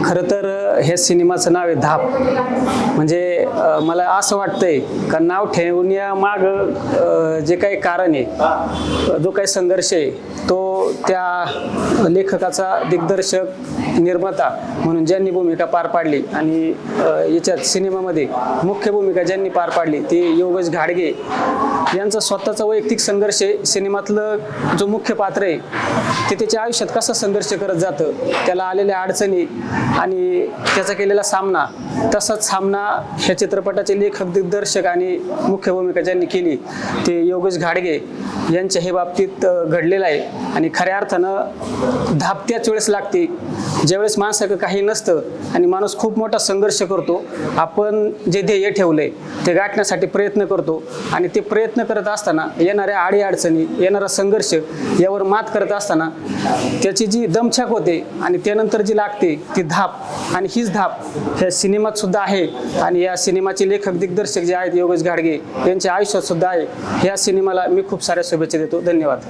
खरं तर ह्या सिनेमाचं नाव आहे धाप. म्हणजे मला असं वाटतंय का नाव ठेवण्यामाग जे काही कारण आहे, जो काही संघर्ष आहे, तो त्या लेखकाचा दिग्दर्शक निर्माता म्हणून ज्यांनी भूमिका पार पाडली आणि याच्यात सिनेमामध्ये मुख्य भूमिका ज्यांनी पार पाडली ती योगेश घाडगे यांचा स्वतःचा वैयक्तिक संघर्ष आहे. सिनेमातलं जो मुख्य पात्र आहे ते त्याच्या आयुष्यात कसा संघर्ष करत जातं, त्याला आलेल्या अडचणी आणि त्याचा केलेला सामना, तसाच सामना ह्या चित्रपटाचे लेखक दिग्दर्शक आणि मुख्य भूमिका ज्यांनी केली ते योगेश घाडगे यांच्या हे बाबतीत घडलेलं आहे. आणि खऱ्या अर्थानं धाप त्याच वेळेस लागते ज्यावेळेस माणसाकडे काही नसतं आणि माणूस खूप मोठा संघर्ष करतो. आपण जे ध्येय ठेवलंय ते गाठण्यासाठी प्रयत्न करतो आणि ते प्रयत्न करत असताना येणाऱ्या अडीअडचणी, येणारा संघर्ष यावर मात करत असताना त्याची जी दमछाक होते आणि त्यानंतर जी लागते ती धाप, आणि हीच धाप ह्या सिनेमात सुद्धा आहे. आणि या सिनेमाचे लेखक दिग्दर्शक जे आहेत योगेश घाडगे यांच्या आयुष्यात सुद्धा आहे. ह्या सिनेमाला मी खूप साऱ्या शुभेच्छा देतो. धन्यवाद.